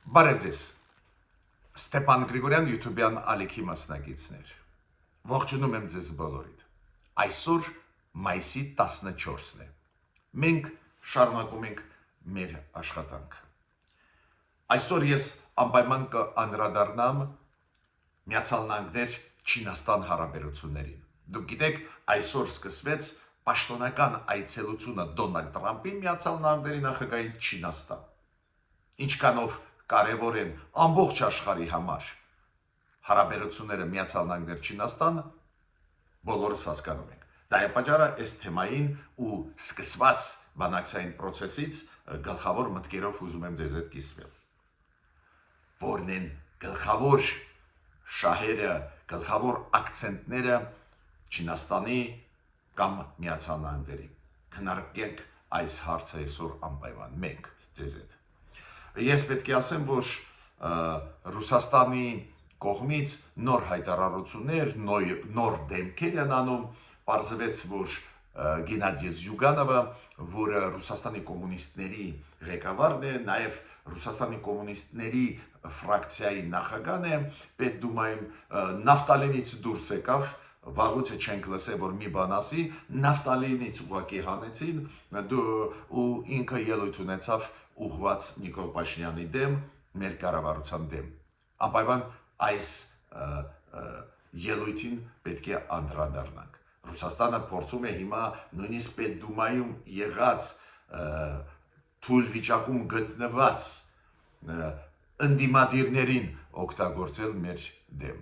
Բարև ձեզ, Ստեփան Գրիգորյան YouTube-յան ալիքի մասնակիցներ, ողջունում եմ ձեզ բոլորիդ, այսօր մայիսի 14-ն է, մենք շարունակում ենք մեր աշխատանքը, այսօր ես անպայման կանդրադառնամ Միացյալ Նահանգներ Չինաստան հարաբերություններին, դուք գիտեք այսօր սկսվեց պաշտոնական այցելությունը Դոնալդ Տրամփի Միացյալ Նահանգների նախագահի Չինաստան, ինչքանով կարևոր են ամբողջ աշխարհի համար հարաբերությունները Միացյալ Նահանգներ Չինաստան բոլորս հասկանում ենք։ Դա է պատճառը այս թեմային ու սկսված բանակցային process-ից գլխավոր մտքերով ուզում եմ ձեզ հետ կիսվել։ Որն են գլխավոր շահերը, գլխավոր акցենտները Չինաստանի կամ Միացյալ Նահանգների։ Քննարկենք այս հարցը այսօր անպայման մենք ձեզ հետ։ Ես պետք է ասեմ, որ Ռուսաստանի կողմից նոր հայտարարություններ, նոր դեմքեր են անում, պարզվեց, որ Գենադի Զյուգանովը, որը Ռուսաստանի կոմունիստների ղեկավարն է, նաև Ռուսաստանի կոմունիստների ֆրակցիայի նախագահն է, Պետդումայում նավթալինից դուրս եկավ, վաղուց չենք լսել, որ մի բան ասի, նավթալինից ուղղակի հանեցին, ու ինքը ելույթ ունեցավ ուղղված Նիկոլ Փաշինյանի դեմ, մեր կառավարության դեմ։ Անպայման այս ելույթին պետք է անդրադառնանք։ Ռուսաստանը փորձում է հիմա նույնիսկ Պետդումայում եղած թույլ վիճակում գտնված ընդդիմադիրներին օգտագործել մեր դեմ։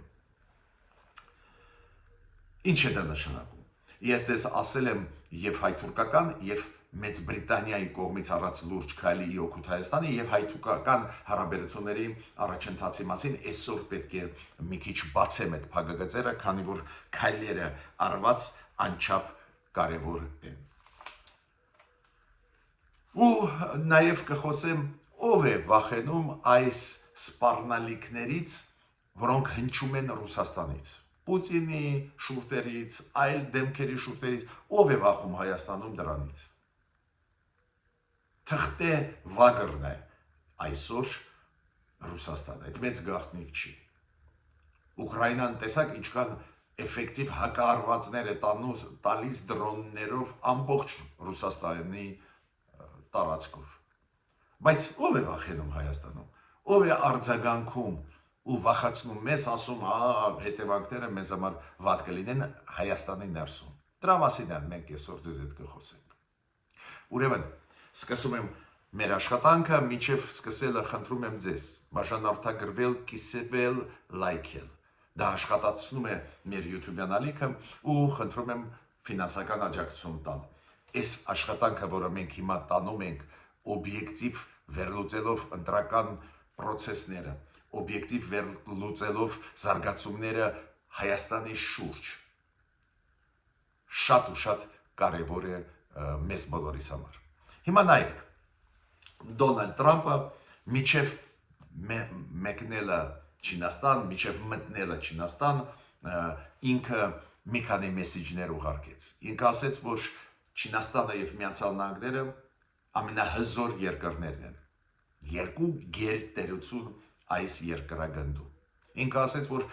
Ինչ է դա նշանակում։ Ես ձեզ ասել եմ եւ հայ-թուրքական եւ Մեծ Բրիտանիայի կողմից առած լուրջ քայլի օգուտ Հայաստանի եւ հայ-թուրքական հարաբերությունների առաջընթացի մասին այսօր պետք է մի քիչ բացեմ այդ փակագծերը, քանի որ քայլերը արված անչափ կարեւոր են։ Ու նաեւ կխոսեմ ով է վախենում այս սպառնալիքներից, որոնք հնչում են Ռուսաստանից։ Պուտինի շուրթերից, այլ դեմքերի շուրթերից, ով է վախում Հայաստանում դրանից։ Թղթե վագրն է այսօր Ռուսաստանը, այդ մեծ գաղտնիք չի։ Ուկրաինան տեսակ ինչքան էֆեկտիվ հակահարվածներ է տալիս դրոններով ամբողջ Ռուսաստանի տարածքով։ Բայց ով է վախենում Հայաստանում, ով է արձագանքում ու վախացնում մեզ, ասում, հետևանքները մեզ համար վատ կլինեն Հայաստանի ներսում։ Դրա մասին մենք այսօր ձեզ հետ կխոսենք։ Ուրեմն, սկսում եմ մեր աշխատանքը, մինչև սկսելը խնդրում եմ ձեզ բաժանորդագրվել, կիսվել, լայքել։ Դա աշխատացնում է մեր YouTube-յան ալիքը ու խնդրում եմ ֆինանսական աջակցություն տալ։ Այս աշխատանքը, որը մենք հիմա տանում ենք, օբյեկտիվ վերլուծելով ընտրական process-ները, օբյեկտիվ վերլուծելով զարգացումները Հայաստանի շուրջ, շատ ու շատ կարևոր է մեզ բոլորիս համար։ Հիմա նայեք, Դոնալդ Տրամփը միջև մեկնելը Չինաստան, միջև մտնելը Չինաստան, ինքը մի քանի մեսիջներ ուղարկեց։ Ինքը ասեց, որ Չինաստանը եւ Միացյալ Նահանգները ամենահզոր երկրներն են։ Երկու գերտերություն այս երկրագնդում։ Ինքը ասեց, որ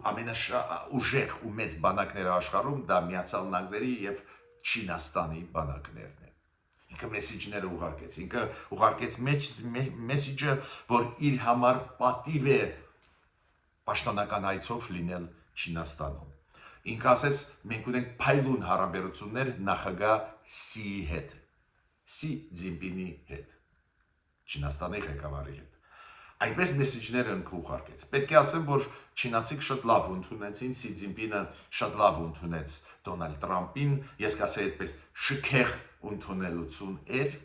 ամենաուժեղ ու մեծ բանակները աշխարհում դա Միացյալ Նահանգների եւ Չինաստանի բանակներն են։ Ինքը մեսիջները ուղարկեց։ Ինքը ուղարկեց մեսիջը, որ իր համար պատիվ է պաշտոնական այցով լինել Չինաստանում։ Ինքը ասեց, մենք ունենք փայլուն հարաբերություններ նախագահ Սիի հետ, Սի Ցզինպինի հետ, Չինաստանի ղեկավարի հետ։ Այնպես մեսիջները ուղարկեց։ Պետք է ասեմ, որ չինացիք շատ լավ ընդունեցին, Սի Ցզինպինը շատ լավ ընդունեց Դոնալդ Տրամփին, ես կասեի այդպես շքեղ ընդունելություն էր,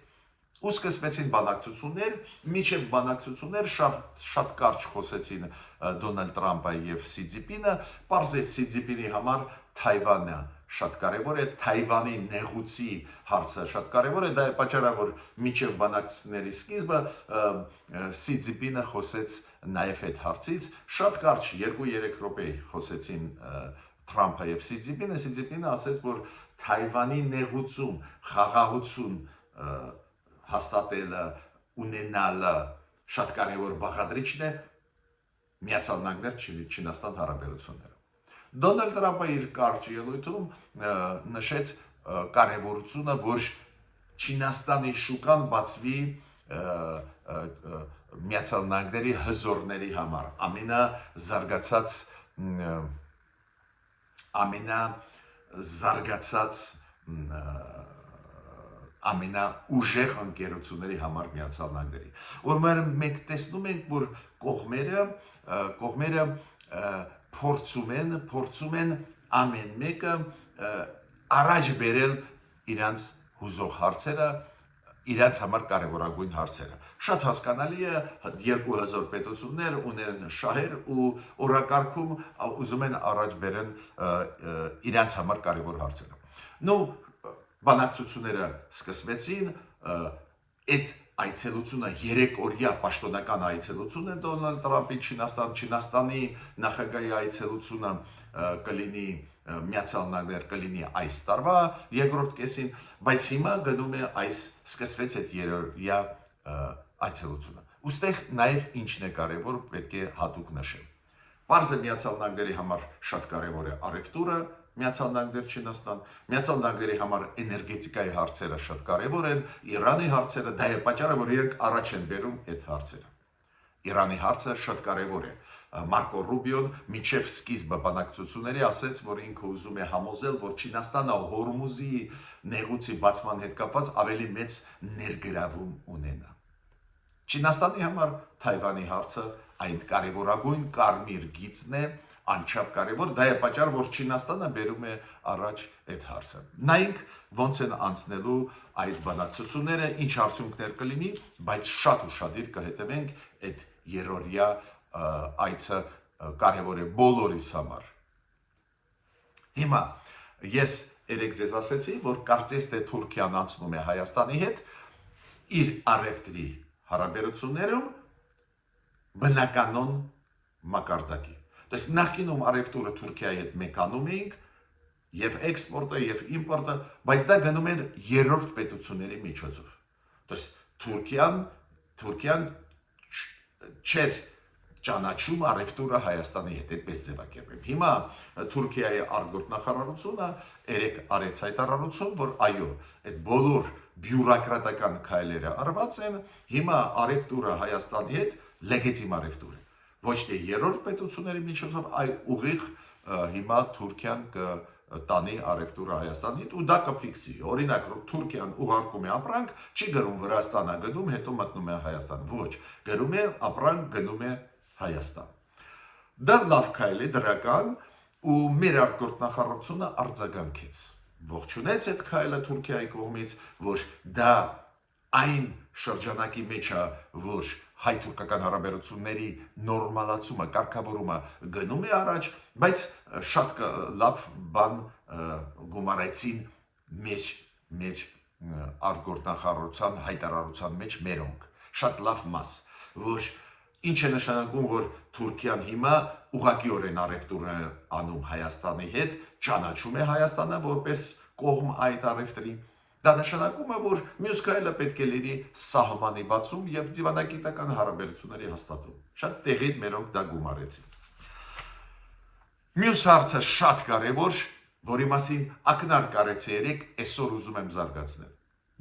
ու սկսվեցին բանակցություններ, միջև բանակցություններ շատ կարճ խոսեցին Դոնալդ Տրամփը եւ Սի Ցզինպինը, պարզեց Սի Ցզինպինի համար Թայվանը շատ կարևոր է, Թայվանի նեղուցի հարցը շատ կարևոր է, դա է պատճառը, որ միջև բանակցությունների սկիզբը Սի Ցզինպինը խոսեց նաև այդ հարցից, շատ կարճ 2-3 րոպե խոսեցին Թրամփը եւ Սի Ցզինպինը ասեց, որ Թայվանի նեղուցում, խաղաղություն հաստատելը, ունենալը շատ կարևոր բաղադրիչն է Միացյալ Նահանգներ Չինաստան հարաբերությունները։ Դոնալդ Տրամպը իր կարճ ելույթում նշեց կարևորությունը, որ Չինաստանի շուկան բացվի Միացյալ Նահանգների հզորների համար, ամենաուժեղ ընկերությունների համար Միացյալ Նահանգների։ Ուրեմն մենք տեսնում ենք, որ կողմերը փորձում են ամեն մեկը առաջ բերել իրանց հուզող հարցերը, իրաց համար կարևորագույն հարցերը։ Շատ հասկանալի է, 2000 պետություններ ունեն շահեր ու օրակարգում ուզում են առաջ բերեն իրաց համար կարևոր հարցերը։ Նու բանակցությունները սկսվեցին, այդ այցելությունը 3 օրյա պաշտոնական այցելություն է Դոնալդ Տրամպի Չինաստանի նախագահի այցելությունը կլինի Միացյալ Նահանգներ կլինի այս տարվա երկրորդ կեսին, բայց հիմա գնում է սկսվեց այդ երրորդյա այցելությունը։ Ոստեղ նաև ինչն է կարևոր, պետք է հատուկ նշել։ Պարզ է Միացյալ Նահանգների համար շատ կարևոր է առևտուրը, Միացյալ Նահանգներ Չինաստան, Միացյալ Նահանգների համար էներգետիկայի հարցերը շատ կարևոր են, Իրանի հարցերը, դա է պատճառը, որ իրենք առաջ են բերում այդ հարցերը։ Իրանի հարցը շատ կարևոր է։ Մարկո Ռուբիոն միջև սկիզբը բանակցությունների ասաց, որ ինքը ուզում է համոզել, որ Չինաստանը Հորմուզի նեղուցի բացման հետ կապված ավելի մեծ ներգրավում ունենա։ Չինաստանի համար Թայվանի հարցը այն կարևորագույն կարմիր գիծն է, անչափ կարևոր, դա է պատճառը, որ Չինաստանը բերում է առաջ այդ հարցը։ Նայենք ոնց են անցնելու այդ բանակցությունները, ինչ արդյունքներ կլինի, բայց շատ ուշադիր կհետևենք այդ երրորդյա այցը կարևոր է բոլորիս համար։ Հիմա ես երեք ձեզ ասեցի, որ կարծես թե Թուրքիան անցնում է Հայաստանի հետ իր առևտրի հարաբերություններում բնականon մակարդակի։ Դες նախկինում առևտուրը Թուրքիայի հետ մեկանում էինք, եւ էքսպորտը եւ իմպորտը, բայց դա գնում էր երրորդ պետությունների միջոցով։ Դες Թուրքիան չէր ճանաչում առևտուրը Հայաստանի հետ, այդպես ձևակերպեմ։ Հիմա Թուրքիայի արտգործ նախարարությունը երեք արեց հայտարարություն, որ այո, այդ բոլոր բյուրոկրատական քայլերը արված են, հիմա առևտուրը Հայաստանի հետ լեգիտիմ առևտուր է։ Ոչ թե երրորդ պետությունների միջոցով, այլ ուղիղ հիմա Թուրքիան տանի առևտուրը Հայաստանի հետ ու դա կֆիքսի։ Օրինակ, Թուրքիան ուղարկում է ապրանք, չի գրում Վրաստան, գնում, հետո մտնում է Հայաստան։ Ոչ, գրում է ապրանք, գնում է Հայաստան։ Դա լավ քայլ է դրական ու մեր արտգործ նախարարությունը արձագանքեց։ Ողջունեց այդ քայլը Թուրքիայի կողմից, որ դա այն շրջանակի մեջ է, որ հայ-թուրքական հարաբերությունների նորմալացումը, կարգավորումը գնում է առաջ, բայց շատ լավ բան գումարեցին մեր արտգործ նախարարության հայտարարության մեջ մերոնք։ Շատ լավ մաս, որ ինչ է նշանակում, որ Թուրքիան հիմա ուղղակիորեն առևտուր է անում Հայաստանի հետ, ճանաչում է Հայաստանը որպես կողմ այդ առևտրի։ Դա նշանակում է, որ մյուս քայլը պետք է լինի սահմանի բացում եւ դիվանագիտական հարաբերությունների հաստատում։ Շատ տեղին մերոնք դա գումարեցին։ Մյուս հարցը շատ կարևոր, որի մասին ակնարկ արեցի երեք, այսօր ուզում եմ զարգացնել։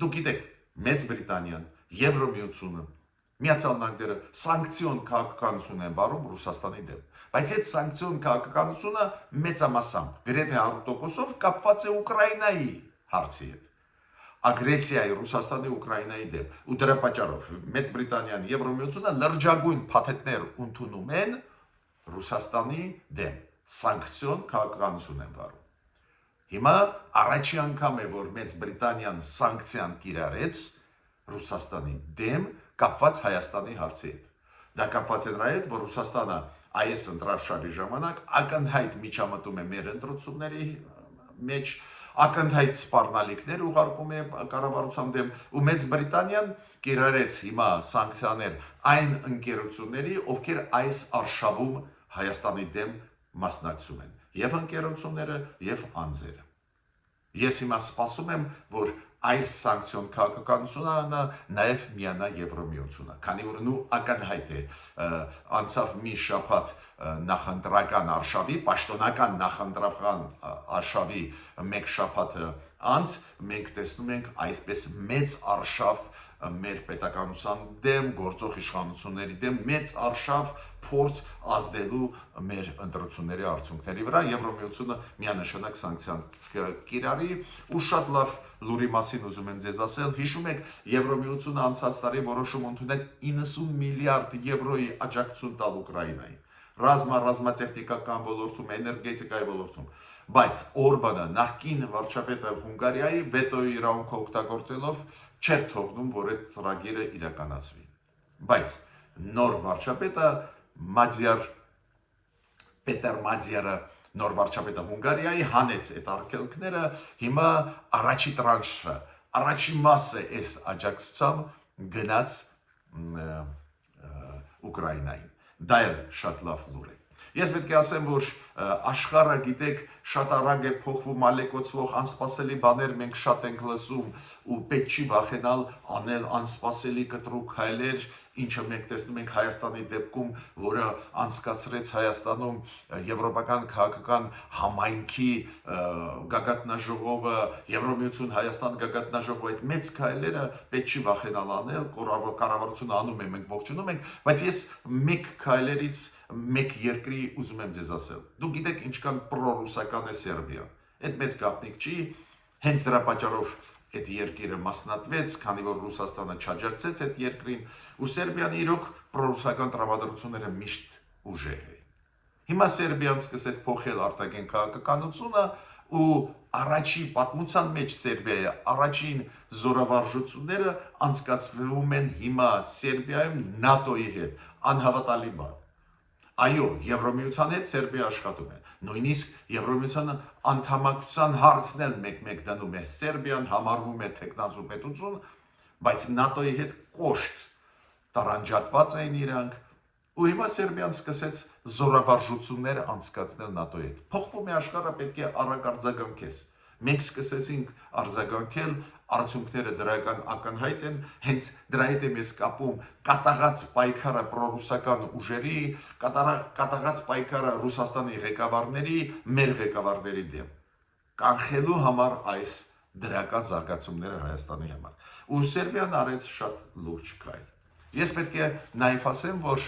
Դուք գիտեք, Մեծ Բրիտանիան, Եվրոմիությունը, Միացյալ Նահանգները սանկցիոն քաղաքականություն են վարում Ռուսաստանի դեմ, բայց այդ սանկցիոն քաղաքականությունը մեծամասամբ, գրեթե 100%-ով կապված է Ուկրաինայի հարցի հետ։ Ագրեսիայի Ռուսաստանի Ուկրաինայի դեմ ու դրա պատճառով Մեծ Բրիտանիան, Եվրոմիությունը լրջագույն փաթեթներ ընդունում են Ռուսաստանի դեմ, սանկցիոն քաղաքականություն են վարում։ Հիմա առաջի անգամ է, որ Մեծ Բրիտանիան սանկցիան կիրառեց Ռուսաստանի դեմ կապված Հայաստանի հարցի հետ։ Դա կապված է նրա հետ, որ Ռուսաստանը այս ընտրարշավի ժամանակ ակնհայտ միջամտում է մեր ընտրությունների մեջ, ակնհայտ սպառնալիքներ ուղարկում է կառավարության դեմ ու Մեծ Բրիտանիան կիրառեց հիմա սանկցիաներ այն ընկերությունների, ովքեր այս արշավում Հայաստանի դեմ մասնակցում են, եւ ընկերությունները, եւ անձերը։ Ես հիմա սպասում եմ, որ այս սանկցիոն քաղաքականությունը նաև միանա Եվրոմիությունը, քանի որ նու ակնհայտ է անցավ մի շաբաթ նախընտրական արշավի, պաշտոնական նախընտրական արշավի մեկ շաբաթ անց մենք տեսնում ենք այսպես մեծ արշավ մեր պետականության դեմ, գործող իշխանությունների դեմ մեծ արշավ փորձ ազդելու մեր ընտրությունների արդյունքների վրա Եվրոմիությունը միանշանակ սանկցիան կիրառի ու շատ լավ լուրի մասին ուզում եմ ձեզ ասել հիշում եք Եվրոմիությունը անցած տարի որոշում ընդունեց 90 միլիարդ եվրոյի աջակցություն տալ Ուկրաինային ռազմատեխնիկական ոլորտում, էներգետիկայի ոլորտում, բայց Օրբանը նախկին վարչապետը Հունգարիայի վետոյի իրավունքը օգտագործելով չէր թողնում, որ այդ ծրագիրը իրականացվի։ Բայց նոր վարչապետը Պետեր Մադյարը նոր վարչապետը Հունգարիայի հանեց այդ արգելքները, հիմա առաջի տրանշը, առաջի մասը այս աջակցությամբ գնաց Ուկրաինային։ Դա էլ շատ լավ լուր է։ Ես պետք է ասեմ, որ աշխարհը գիտեք շատ արագ է փոխվում, ալեկոծվող անսպասելի բաներ մենք շատ ենք լսում ու պետք չի վախենալ անել անսպասելի կտրուկ քայլեր, ինչը մենք տեսնում ենք Հայաստանի դեպքում, որը անցկացրեց Հայաստանում եվրոպական քաղաքական համայնքի գագաթնաժողովը, Եվրոմիություն Հայաստան գագաթնաժողովը, այդ մեծ քայլերը պետք չի վախենալ անել, կառավարությունը անում է, մենք ողջունում ենք, բայց ես մեկ քայլերից մեկ երկրի ուզում եմ ձեզ ասել։ Դուք գիտեք ինչքան պրոռուսական է Սերբիան։ Այդ մեծ գաղտնիք չի, հենց դրա պատճառով այդ երկիրը մասնատվեց, քանի որ Ռուսաստանը չաջակցեց այդ երկրին, ու Սերբիան իրոք պրոռուսական տրամադրությունները միշտ ուժեղ է։ Հիմա Սերբիան սկսեց փոխել արտաքին քաղաքականությունը ու առաջի պատմության մեջ Սերբիայի առաջին զորավարժությունները անցկացվում են հիմա Սերբիայում ՆԱՏՕ-ի հետ, անհավատալի բան։ Այո, Եվրոմիության հետ Սերբիա աշխատում է։ Նույնիսկ Եվրոմիության անդամակցության հարցն էլ մեկ-մեկ դնում է Սերբիան, համարվում է թեկնածու պետություն, բայց ՆԱՏՕ-ի հետ կոշտ տարանջատված էին իրանք, ու հիմա Սերբիան սկսեց զորավարժություններ անցկացնել ՆԱՏՕ-ի հետ։ Փոխվում է աշխարհը, պետք է արագ արձագանքես։ Մենք սկսեցինք արձագանքել, արդյունքները դրական ակնհայտ են, հենց դրա հետ եմ ես կապում կատաղած պայքարը պրոռուսական ուժերի, կատաղած պայքարը Ռուսաստանի ղեկավարների, մեր ղեկավարների դեմ, կանխելու համար այս դրական զարգացումները Հայաստանի համար։ Ու Սերբիան արեց շատ լուրջ քայլ։ Ես պետք է նաև ասեմ, որ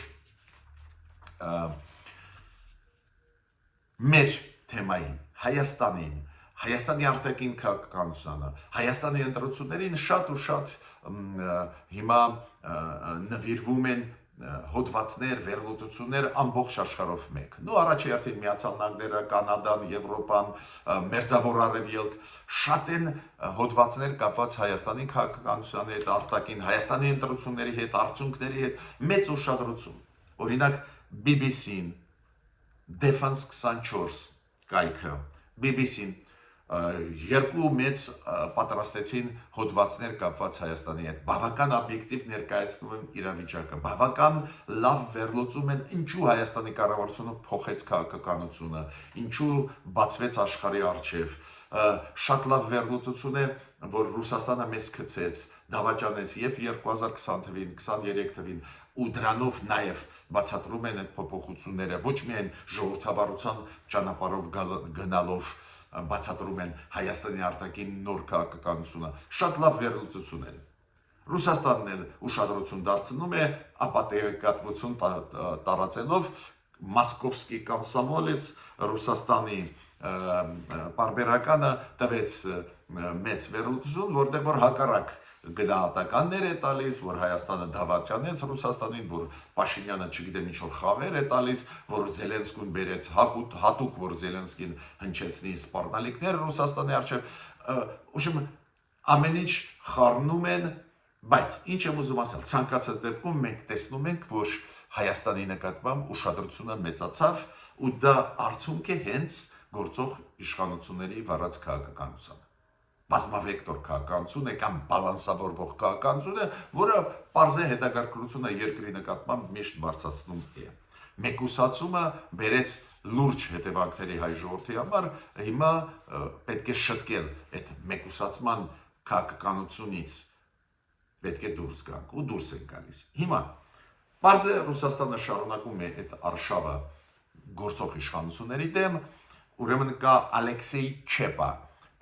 մեր թեմային, Հայաստանի արտաքին քաղաքականությանը, Հայաստանի ընտրություններին շատ ու շատ հիմա նվիրվում են հոդվածներ, վերլուծություններ ամբողջ աշխարհով մեկ։ Նու առաջի հերթին Միացյալ Նահանգները, Կանադան, Եվրոպան, Մերձավոր Արևելք շատ են հոդվածներ կապված Հայաստանի քաղաքականության հետ, արտաքին Հայաստանի ընտրությունների հետ, արդյունքների հետ, մեծ ուշադրություն։ Օրինակ BBC-ն, Defense 24 կայքը, BBC-ն երկու մեծ պատրաստեցին հոդվածներ կապված Հայաստանի հետ, բավական օբյեկտիվ ներկայացնում են իրավիճակը, բավական լավ վերլուծում են ինչու Հայաստանի կառավարությունը փոխեց քաղաքականությունը, ինչու բացվեց աշխարհի առջև, շատ լավ վերլուծություն է, որ Ռուսաստանը մեզ գցեց, դավաճանեց եւ 2020 թվին, 23 թվին ու դրանով նաև բացատրում են այդ փոփոխությունները ոչ միայն ժողովրդավարության ճանապարհով գնալով բացատրում են Հայաստանի արտաքին նոր քաղաքականությունը, շատ լավ վերլուծություն են։ Ռուսաստանն էլ ուշադրություն դարձնում է ապատեգատվություն տարածելով Մոսկովսկի կոմսոմոլец Ռուսաստանի պարբերականը տվեց մեծ վերլուծություն, որտեղ որ հակառակ գնահատականներ է տալիս, որ Հայաստանը դավաճանեց Ռուսաստանին, որ Փաշինյանը չգիտեմ ինչ որ խաղեր է տալիս, որ Զելենսկին բերեց հատուկ, որ Զելենսկին հնչեցնի սպառնալիքներ Ռուսաստանի առջև, ուշում ամեն ինչ խառնում են, բայց ինչ եմ ուզում ասել, ցանկացած դեպքում մենք տեսնում ենք, որ Հայաստանի նկատմամբ ուշադրությունը մեծացավ ու դա արդյունք է հենց գործող իշխանությունների վարած քաղաքականության։ Բազմավեկտոր քաղաքականություն է կամ բալանսավորվող քաղաքականություն է, որը պարզե հետագարկությունը երկրի նկատմամբ միշտ բարձրացնում է։ Մեկուսացումը բերեց լուրջ հետևանքների հայ ժողովրդի համար, հիմա պետք է շտկել այդ մեկուսացման քաղաքականությունից պետք է դուրս գանք ու դուրս են գալիս։ Հիմա բարձ է Ռուսաստանը շարունակում է այդ արշավը գործող իշխանությունների դեմ, ուրեմն կա Ալեքսեյ Չեպա,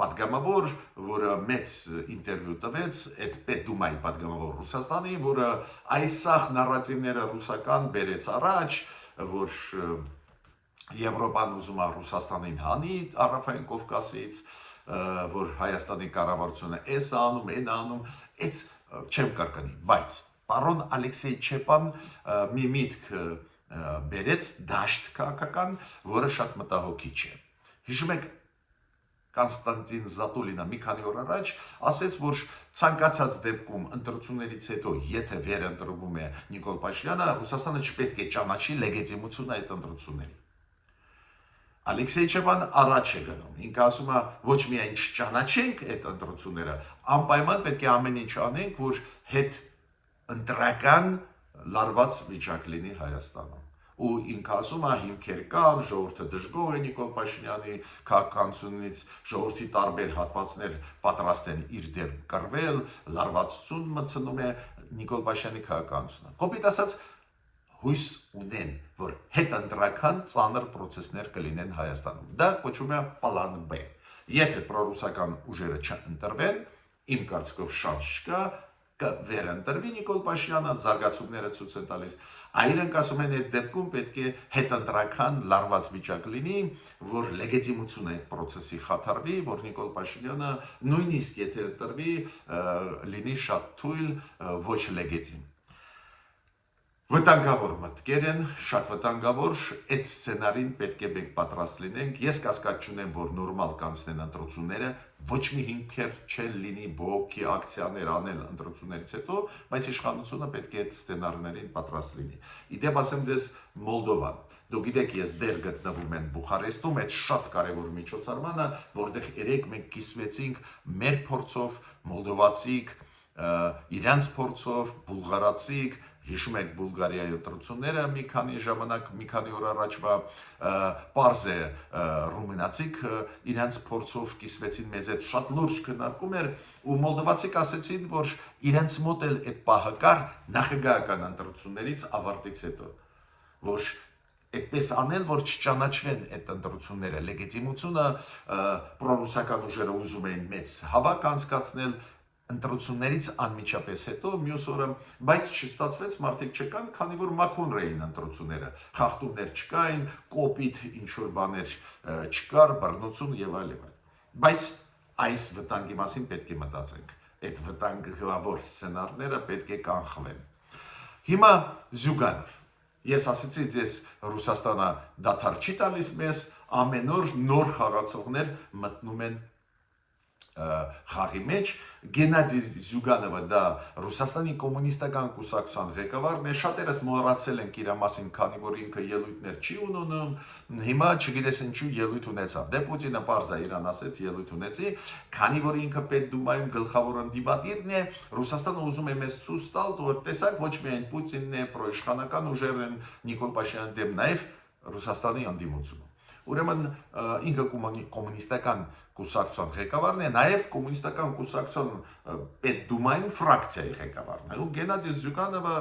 պատգամավոր, որը մեծ ինտերվյու տվեց այդ Պետդումայի պատգամավոր Ռուսաստանի, որը այս սաղ նարատիվները ռուսական բերեց առաջ, որ Եվրոպան ուզում է Ռուսաստանին հանի Հարավային Կովկասից, որ Հայաստանի կառավարությունը էս անում, այն անում, այս չեմ կրկնի, բայց պարոն Ալեքսեյ Չեպան մի միտք բերեց դաշտ քաղաքական, որը շատ մտահոգիչ է։ Հիշում եք Կոնստանտին Զատուլինը մի քանի օր առաջ ասեց, որ ցանկացած դեպքում ընտրություններից հետո, եթե վերընտրվում է Նիկոլ Փաշինյանը, Ռուսաստանը չպետք է ճանաչի լեգիտիմությունը այդ ընտրությունների։ Ալեքսեյ Չեպան առաջ է գնում, ինքը ասում է ոչ միայն չճանաչենք այդ ընտրությունները, անպայման պետք է ամեն ինչ անենք, որ հետ ընտրական լարված վիճակ լինի Հայաստանում։ Ու ինքը ասում է հիմքեր կան, ժողովուրդը դժգոհ է Նիկոլ Փաշինյանի քաղաքականությունից, ժողովրդի տարբեր հատվածներ պատրաստ են իր դեմ կռվել, լարվածություն մտցնում է Նիկոլ Փաշինյանի քաղաքականությունը։ Կոպիտ ասած հույս ունեն, որ հետընտրական ծանր process-ներ կլինեն Հայաստանում։ Դա կոչվում է պլան B։ Եթե պրոռուսական ուժերը չընտրվեն, իմ կարծիքով շանս չկա, կվերընտրվի Նիկոլ Փաշինյանը, զարգացումները ցույց են տալիս։ Այրենք ասում են այդ դեպքում պետք է հետընտրական լարված վիճակ լինի, որ լեգիտիմությունը այդ process-ի խաթարվի, որ Նիկոլ Փաշինյանը նույնիսկ եթե ընտրվի, լինի շատ թույլ, ոչ լեգիտիմ։ Վտանգավոր մտքեր են, շատ վտանգավոր, այդ սցենարին պետք է մենք պատրաստ լինենք։ Ես կասկած չունեմ, որ նորմալ կանցնեն ընտրությունները, ոչ մի հիմքեր չեն լինի բողոքի ակցիաներ անել ընտրություններից հետո, բայց իշխանությունը պետք է այդ սցենարներին պատրաստ լինի։ Իդեպ ասեմ ձեզ Մոլդովան։ Դուք գիտեք, ես դեռ գտնվում եմ Բուխարեստում, այդ շատ կարևոր միջոցառմանը, որտեղ երեք մենք կիսվեցինք մեր փորձով, մոլդովացիք, իրանց փորձով, բուլղարացիք, հիշում եք Բուլղարիայի ընտրությունները մի քանի ժամանակ, մի քանի օր առաջվա, պարզ է ռումինացիք իրենց փորձով կիսվեցին մեզ հետ, շատ լուրջ քննարկում էր ու մոլդովացիք ասեցին, որ իրենց մոտ էլ այդ պահը կար նախագահական ընտրություններից ավարտից հետո, որ այդպես անել, որ չճանաչվեն այդ ընտրությունները, լեգիտիմությունը պրոռուսական ուժերը ուզում էին մեծ հավաք անցկացնել ընտրություններից անմիջապես հետո մյուս օրը, բայց չստացվեց, մարդիկ չկան, քանի որ մաքուր էին ընտրությունները, խախտումներ չկային, կոպիտ ինչ-որ բաներ չկար, բռնություն եւ այլն։ Բայց այս վտանգի մասին պետք է մտածենք։ Այդ վտանգավոր սցենարները պետք է կանխվեն։ Հիմա Զյուգանով։ Ես ասացի ձեզ Ռուսաստանը դադար չի տալիս մեզ, ամեն օր նոր խաղացողներ մտնում են խաղի մեջ, Գենադի Զյուգանովը դա Ռուսաստանի կոմունիստական կուսակցության ղեկավարն է, շատերս մոռացել ենք իր մասին, քանի որ ինքը ելույթներ չի ունենում, հիմա չգիտես ինչու ելույթ ունեցավ։ Դե Պուտինը պարզ է իրան ասեց ելույթ ունեցի, քանի որ ինքը Պետդումայում գլխավոր ընդդիմադիրն է, Ռուսաստանը ուզում է մեզ ցույց տալ, որ տեսակ ոչ միայն Պուտինն է, պրոիշխանական ուժերն են Նիկոլ Փաշինյանի դեմ, նաև Ռուսաստանի ընդդիմությունը։ Ուրեմն ինքը կոմունիստական կուսակցության ղեկավարն է, նաև կոմունիստական կուսակցության Պետդումայում ֆրակցիայի ղեկավարն է։ Ու Գենադի Զյուգանովը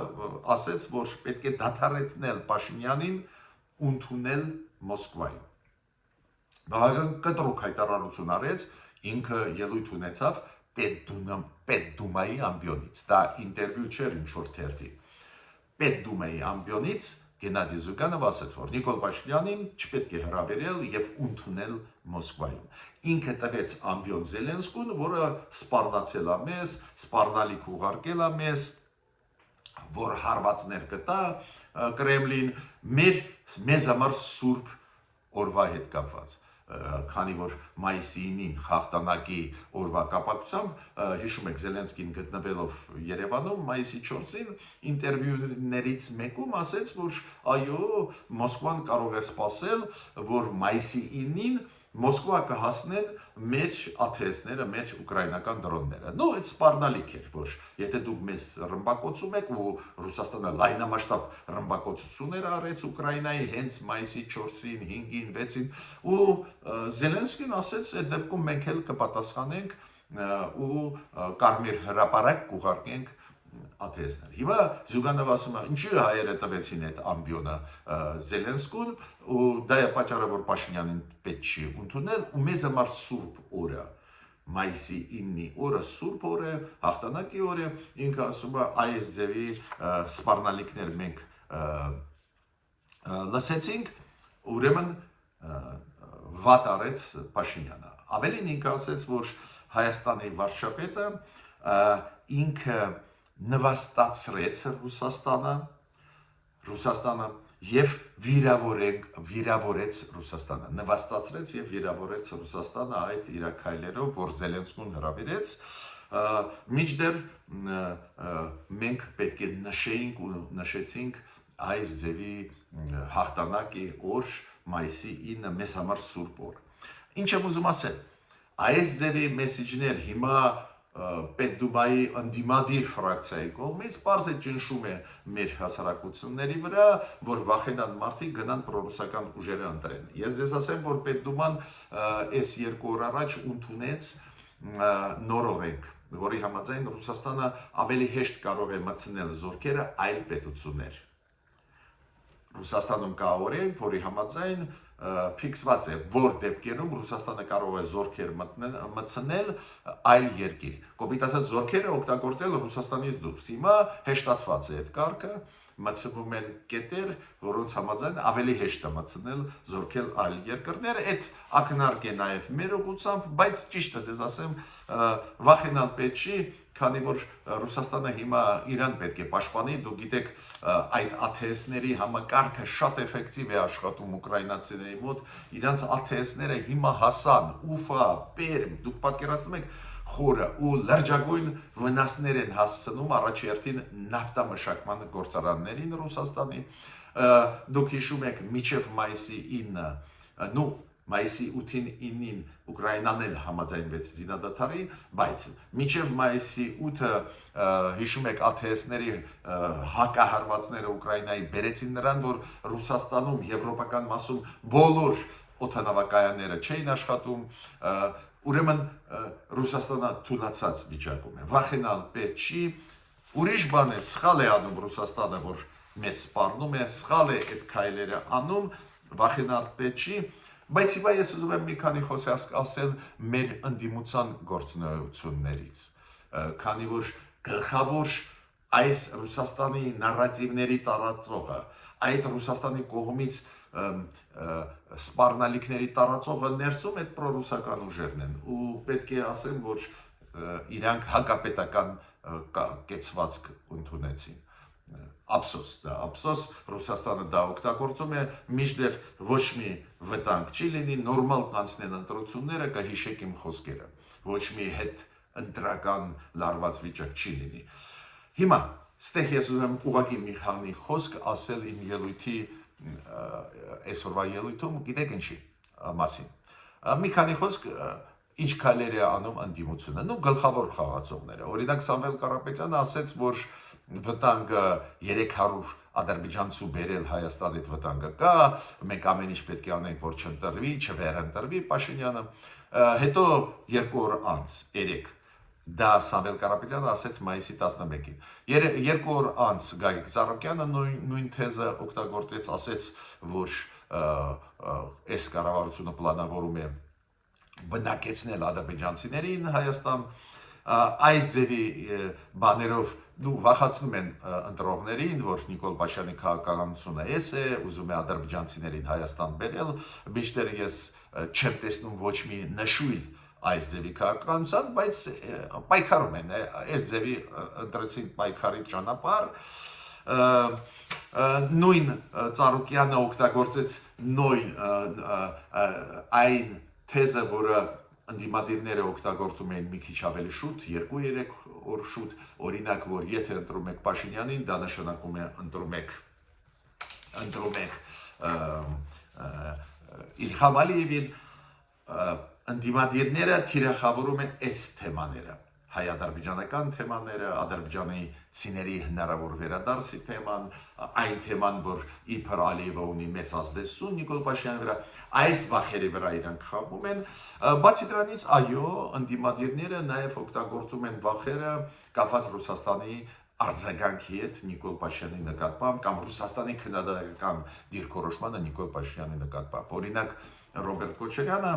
ասեց, որ պետք է դադարեցնել Փաշինյանին ընդունել Մոսկվայում։ Բավական կտրուկ հայտարարություն արեց, ինքը ելույթ ունեցավ Պետդումայի ամբիոնից։ Դա ինտերվյու չէր ինչ-որ թերթի։ Պետդումայի ամբիոնից Գենադի Զյուգանովը ասաց, որ Նիկոլ Փաշինյանին չպետք է հրավիրել եւ ընդունել Մոսկվայում։ Ինքը տվեց ամբիոն Զելենսկուն, որը սպառնացել է մեզ, սպառնալիք ուղարկել է մեզ, որ հարվածներ կտա Կրեմլին, մեզ համար սուրբ օրվա հետ կապված։ Քանի որ մայիսի 9-ին հաղթանակի օրվա կապակցությամբ, հիշում եք Զելենսկին գտնվելով Երևանում մայիսի 4-ին ինտերվյուներից մեկում ասեց, որ այո, Մոսկվան կարող է սպասել, որ մայիսի 9-ին Մոսկվա կհասնեն մեր ԱԹՍ-ները, մեր ուկրաինական դրոնները։ Նո, այդ սպառնալիք էր, որ եթե դուք մեզ ռմբակոծում եք ու Ռուսաստանը լայնամասշտաբ ռմբակոծություններ արեց Ուկրաինայի հենց մայիսի 4-ին, 5-ին, 6-ին ու Զելենսկին ասեց, այդ դեպքում մենք էլ կպատասխանենք ու կարմիր հրապարակ կուղարկենք աթեստներ։ Հիմա Զյուգանով ասում է, ինչի հայերը տվեցին այդ ամբիոնը Զելենսկուն, ու դա է պատճառը, որ Փաշինյանին պետք չի ընդունել, ու մեզ համար սուրբ օրը մայիսի 9-ի օրը սուրբ օր է, հաղթանակի օր է, ինքը ասում է այս ձևի սպառնալիքներ մենք լսեցինք, ուրեմն վատ արեց Փաշինյանը։ Ավելին ինքը ասեց, որ Հայաստանի վարչապետը ինքը նվաստացրեց Ռուսաստանը եւ վիրավորեց Ռուսաստանը, նվաստացրեց եւ վիրավորեց Ռուսաստանը այդ իր քայլերով, որ Զելենսկուն հրավիրեց, միջդեռ մենք պետք է նշեինք ու նշեցինք այս ձևի հաղթանակի օր մայիսի 9-ը մեզ համար սուրբ օր։ Ինչ եմ ուզում ասել, այս ձևի մեսեջներ հիմա Պետդումայի ընդդիմադիր ֆրակցիայի կողմից պարզ է ճնշում է մեր հասարակությունների վրա, որ վախենան մարդիկ գնան պրոռուսական ուժերը ընտրեն։ Ես ձեզ ասեմ, որ Պետդուման այս 2 օր առաջ ընդունեց նոր օրենք, որի համաձայն Ռուսաստանը ավելի հեշտ կարող է մտցնել զորքերը այլ պետություններ։ Ռուսաստանում կա օրենք, որի համաձայն ֆիքսված է, որ դեպքերում Ռուսաստանը կարող է զորքեր մտցնել այլ երկիր։ Կոպիտ ասած զորքերը օգտագործել Ռուսաստանից դուրս։ Հիմա հեշտացված է այդ կարգը, մտցվում են կետեր, որոնց համաձայն ավելի հեշտ է մտցնել զորքեր այլ երկրներ։ Այդ ակնարկ է նաև մեր ուղղությամբ, բայց ճիշտ է ձեզ ասեմ, վախենալ պետք չի, քանի որ Ռուսաստանը հիմա իրան պետք է պաշտպանի, դուք գիտեք այդ ATS-ների համակարգը շատ էֆեկտիվ է աշխատում ուկրաինացիների մոտ, իրանց ATS-ները հիմա հասան, Ուֆա, Պերմ, դուք պատկերացնում եք խորը ու լրջագույն վնասներ են հասցնում առաջերտին նավթամշակման գործարաններին Ռուսաստանի, դուք հիշում եք մինչև մայիսի 9-ը, մայիսի 8-9-ին Ուկրաինան էլ համաձայնվեց զինադադարի, բայց մինչև մայիսի 8-ը հիշում եք ATS-ների հակահարվածները Ուկրաինայի բերեցին նրան, որ Ռուսաստանում, եվրոպական մասում բոլոր օդանավակայանները չէին աշխատում, ուրեմն Ռուսաստանը թուլացած վիճակում է, վախենալ պետք չի, ուրիշ բան է, սխալ է անում Ռուսաստանը, որ մեզ սպառնում է, սխալ է այդ քայլերը անում, վախենալ պետք չի, բայց հիմա ես ուզում եմ մի քանի խոսք ասել մեր ընդդիմության գործունեություններից, քանի որ գլխավոր այս Ռուսաստանի նարատիվների տարածողը, այդ Ռուսաստանի կողմից սպառնալիքների տարածողը ներսում այդ պրոռուսական ուժերն են ու պետք է ասեմ, որ իրանք հակապետական կեցվածք ընդունեցին։ Ափսոս, դա ափսոս, Ռուսաստանը դա օգտագործում է, մինչդեռ ոչ մի վտանգ չի լինի, նորմալ կանցնեն ընտրությունները, կհիշեք իմ խոսքերը, ոչ մի հետ ընտրական լարված վիճակ չի լինի։ Հիմա, ստեղ ես ուզում եմ ուղղակի մի քանի խոսք ասել իմ ելույթի այսօրվա ելույթում, գիտեք ինչի մասին։ Մի քանի խոսք ինչ քայլեր է անում ընդդիմությունը, գլխավոր խաղացողները։ Օրինակ Սամվել Կարապետյանը ասեց, որ վտանգը 300 ադրբեջանցու բերել Հայաստան այդ վտանգը կա, մենք ամեն ինչ պետք է անենք, որ չընտրվի, չվերընտրվի Փաշինյանը։ Հետո 2 օր անց, 3 դա Սամվել Կարապետյանը ասեց մայիսի 11-ին։ 2 օր անց Գագիկ Ծառուկյանը նույն թեզը օգտագործեց, ասեց, որ այս կառավարությունը պլանավորում է բնակեցնել ադրբեջանցիներին Հայաստան, այս ձևի բաներով վախացնում են ընտրողներին, որ Նիկոլ Փաշինյանի քաղաքականությունը էս է, ուզում է ադրբեջանցիներին Հայաստան բերել, մինչդեռ ես չեմ տեսնում ոչ մի նշույլ այս ձևի քաղաքականության, բայց պայքարում են, այս ձևի ընտրեցին պայքարի ճանապարհ, նույն Ծառուկյանը օգտագործեց նույն այն թեզը, որը ընդդիմադիրները օգտագործում էին մի քիչ ավելի շուտ, 2-3 օր շուտ, օրինակ, որ եթե ընտրում եք Փաշինյանին, դա նշանակում է ընտրում եք Իլհամ Ալիևին, ընդդիմադիրները թիրախավորում են այս թեմաները։ հայ-ադրբեջանական թեմաները, ադրբեջանի ցիների հնարավոր վերադարձի թեման, այն թեման, որ իբր Ալիևը ունի մեծ ազդեցություն Նիկոլ Փաշինյանի վրա, այս վախերի վրա իրանք խաղում են, բացի դրանից, այո, ընդդիմադիրները նաև օգտագործում են վախերը կապված Ռուսաստանի արձագանքի հետ Նիկոլ Փաշինյանի նկատմամբ կամ Ռուսաստանի քննադատական դիրքորոշմանը Նիկոլ Փաշինյանի նկատմամբ, օրինակ Ռոբերտ Քոչարյանը,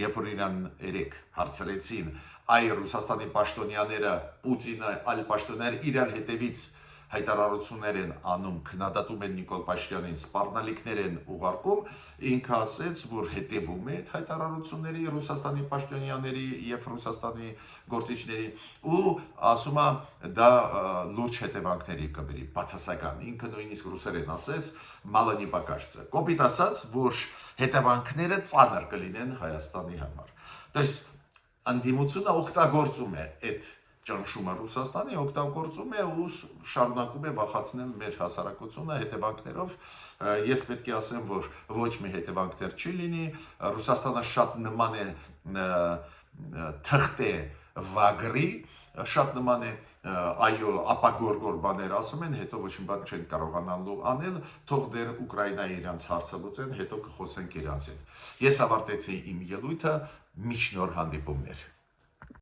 երբ որ իրան երեք հարցրեցին, այ Ռուսաստանի պաշտոնյաները, Պուտինը, այլ պաշտոնյաներ իրար հետևից հայտարարություններ են անում, քննադատում են Նիկոլ Փաշինյանին, սպառնալիքներ են ուղարկում, ինքը ասեց, որ հետևում է այդ հայտարարությունների Ռուսաստանի պաշտոնյաների եւ Ռուսաստանի գործիչների ու ասում է դա լուրջ հետևանքների կբերի, բացասական, ինքը նույնիսկ ռուսերեն ասեց, մալը не покажется, կոպիտ ասած, որ հետևանքները ծանր կլինեն Հայաստանի համար, то есть ընդդիմությունը օգտագործում է այդ ճնշումը Ռուսաստանի օգտագործում է ու շարունակում է վախացնել մեր հասարակությունը հետևանքներով, ես պետք է ասեմ, որ ոչ մի հետևանքներ չի լինի, Ռուսաստանը շատ նման է թղթե վագրի, շատ նման է այո, ապագորգոր բաներ ասում են, հետո ոչ մի բան չեն կարողանալու անել, թող դեր Ուկրաինայի իրանց հարցը լուծեն, հետո կխոսենք իրանց հետ։ Ես ավարտեցի իմ ելույթը, միջնոր հանդիպումներ։